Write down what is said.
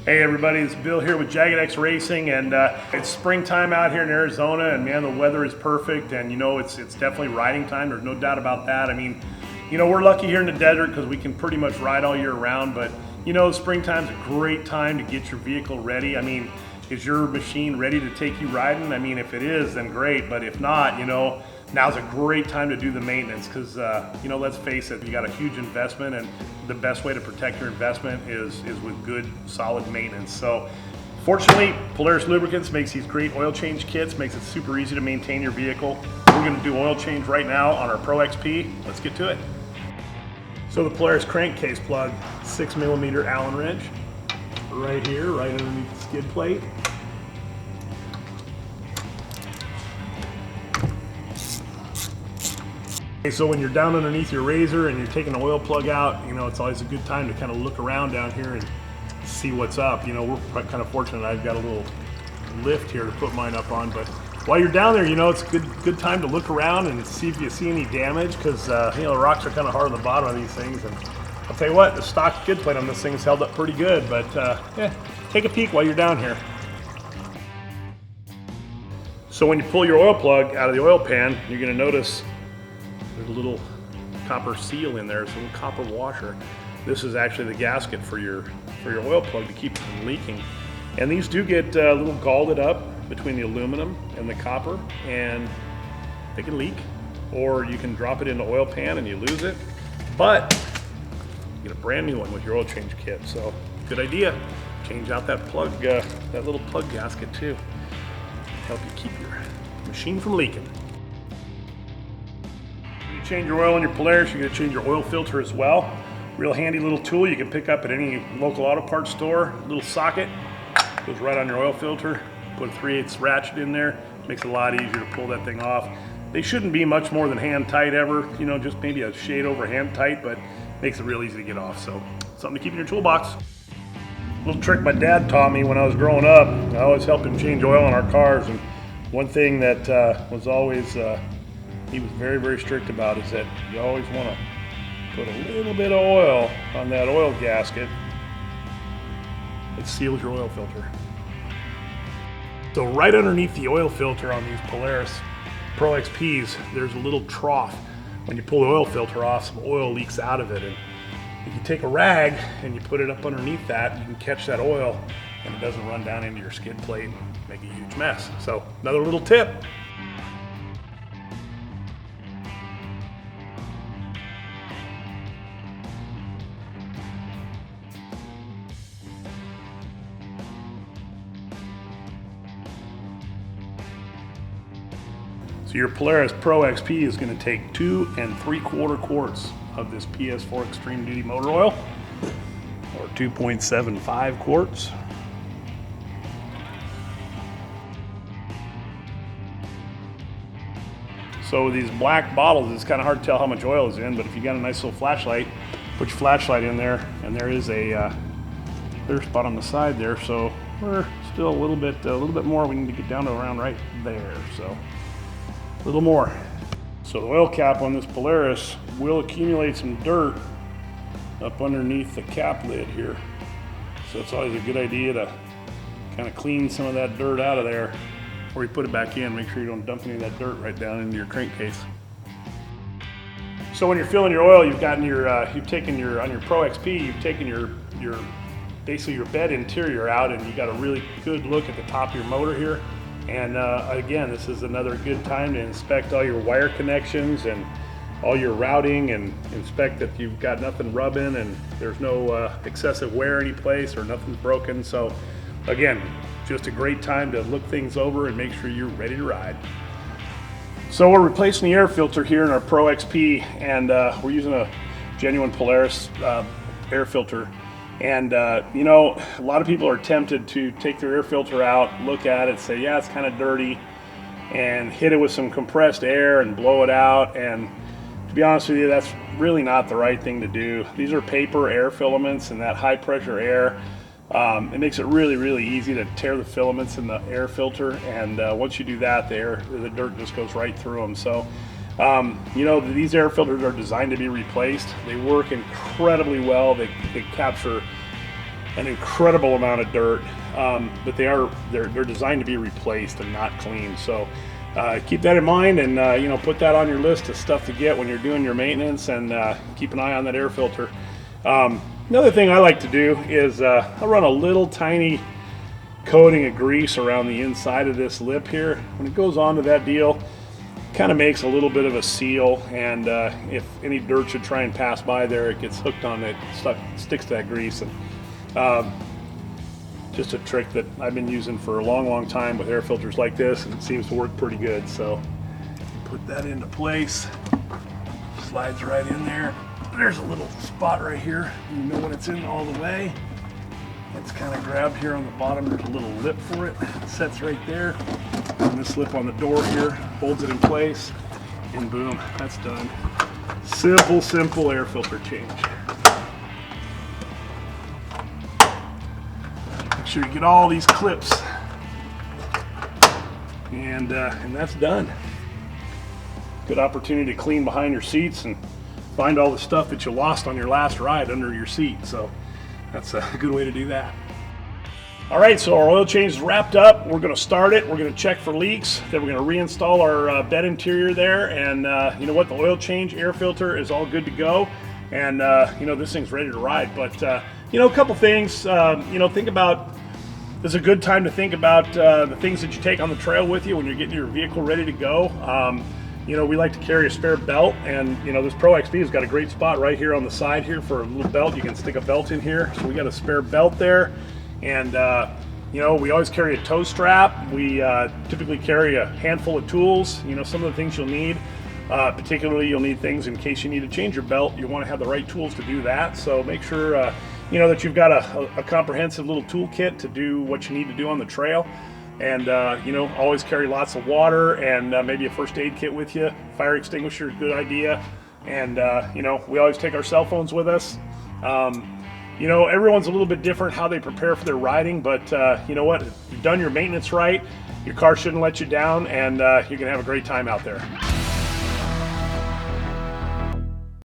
Hey everybody, it's Bill here with Jagged X Racing, and it's springtime out here in Arizona, and man, the weather is perfect, and you know, it's definitely riding time. There's no doubt about that. I mean, you know, we're lucky here in the desert because we can pretty much ride all year round, but you know, springtime's a great time to get your vehicle ready. I mean, is your machine ready to take you riding? I mean, if it is, then great, but if not, you know, now's a great time to do the maintenance because, you know, let's face it, you got a huge investment, and the best way to protect your investment is with good, solid maintenance. So, fortunately, Polaris Lubricants makes these great oil change kits, makes it super easy to maintain your vehicle. We're going to do oil change right now on our Pro XP. Let's get to it. So the Polaris crankcase plug, 6mm Allen wrench, right here, right underneath the skid plate. So when you're down underneath your razor and you're taking the oil plug out, you know, it's always a good time to kind of look around down here and see what's up. You know, we're kind of fortunate. I've got a little lift here to put mine up on, but while you're down there, you know, it's a good time to look around and see if you see any damage because, you know, the rocks are kind of hard on the bottom of these things. And I'll tell you what, the stock skid plate on this thing has held up pretty good, but yeah, take a peek while you're down here. So when you pull your oil plug out of the oil pan, you're going to notice there's a little copper seal in there. It's a little copper washer. This is actually the gasket for your oil plug to keep it from leaking. And these do get a little galled up between the aluminum and the copper, and they can leak. Or you can drop it in the oil pan and you lose it. But you get a brand new one with your oil change kit. So good idea. Change out that plug, that little plug gasket too. Help you keep your machine from leaking. Change your oil in your Polaris, you're going to change your oil filter as well. Real handy little tool you can pick up at any local auto parts store. Little socket, goes right on your oil filter. Put a 3/8 ratchet in there, makes it a lot easier to pull that thing off. They shouldn't be much more than hand tight ever, you know, just maybe a shade over hand tight, but makes it real easy to get off. So something to keep in your toolbox. Little trick my dad taught me when I was growing up. I always helped him change oil on our cars, and one thing that was always he was very, very strict about is that you always want to put a little bit of oil on that oil gasket. It seals your oil filter. So right underneath the oil filter on these Polaris Pro XPs, there's a little trough. When you pull the oil filter off, some oil leaks out of it. And if you take a rag and you put it up underneath that, you can catch that oil and it doesn't run down into your skid plate and make a huge mess. So another little tip. So your Polaris Pro XP is going to take 2 3/4 quarts of this PS4 Extreme Duty motor oil, or 2.75 quarts. So with these black bottles, it's kind of hard to tell how much oil is in, but if you got a nice little flashlight, put your flashlight in there, and there is a clear spot on the side there, so we're still a little bit more. We need to get down to around right there, so a little more. So the oil cap on this Polaris will accumulate some dirt up underneath the cap lid here. So it's always a good idea to kind of clean some of that dirt out of there before you put it back in. Make sure you don't dump any of that dirt right down into your crankcase. So when you're filling your oil, you've taken your on your Pro XP, you've taken your basically your bed interior out, and you got a really good look at the top of your motor here. And again, this is another good time to inspect all your wire connections and all your routing, and inspect that you've got nothing rubbing and there's no excessive wear any place or nothing's broken. So again, just a great time to look things over and make sure you're ready to ride. So we're replacing the air filter here in our Pro XP, and we're using a genuine Polaris air filter. And you know, a lot of people are tempted to take their air filter out, look at it, say, yeah, it's kind of dirty, and hit it with some compressed air and blow it out. And to be honest with you, that's really not the right thing to do. These are paper air filaments, and that high pressure air, it makes it really, really easy to tear the filaments in the air filter. And once you do that, the dirt just goes right through them. So You know, these air filters are designed to be replaced. They work incredibly well. They capture an incredible amount of dirt, but they're designed to be replaced and not cleaned. So keep that in mind, and you know, put that on your list of stuff to get when you're doing your maintenance, and keep an eye on that air filter. Another thing I like to do is I'll run a little tiny coating of grease around the inside of this lip here. When it goes onto that deal, kind of makes a little bit of a seal, and if any dirt should try and pass by there, it gets hooked on it, sticks to that grease. And just a trick that I've been using for a long time with air filters like this, and it seems to work pretty good. So put that into place, slides right in there. There's a little spot right here. You know when it's in all the way. It's kind of grabbed here on the bottom. There's a little lip for it. It sets right there. And this lip on the door here holds it in place. And boom, that's done. Simple air filter change. Make sure you get all these clips. And that's done. Good opportunity to clean behind your seats and find all the stuff that you lost on your last ride under your seat. So that's a good way to do that. All right, so our oil change is wrapped up. We're gonna start it. We're gonna check for leaks. Then we're gonna reinstall our bed interior there. And you know what, the oil change, air filter is all good to go. And you know, this thing's ready to ride. But you know, a couple things, you know, think about, this is a good time to think about the things that you take on the trail with you when you're getting your vehicle ready to go. You know, we like to carry a spare belt, and you know, this Pro XP has got a great spot right here on the side here for a little belt. You can stick a belt in here. So we got a spare belt there. And you know, we always carry a tow strap. We typically carry a handful of tools. You know, some of the things you'll need, particularly you'll need things in case you need to change your belt. You want to have the right tools to do that. So make sure you know that you've got a comprehensive little toolkit to do what you need to do on the trail. And you know, always carry lots of water and maybe a first aid kit with you. Fire extinguisher is a good idea. And you know, we always take our cell phones with us. You know, everyone's a little bit different how they prepare for their riding, but you know what? If you've done your maintenance right, your car shouldn't let you down, and you're gonna have a great time out there.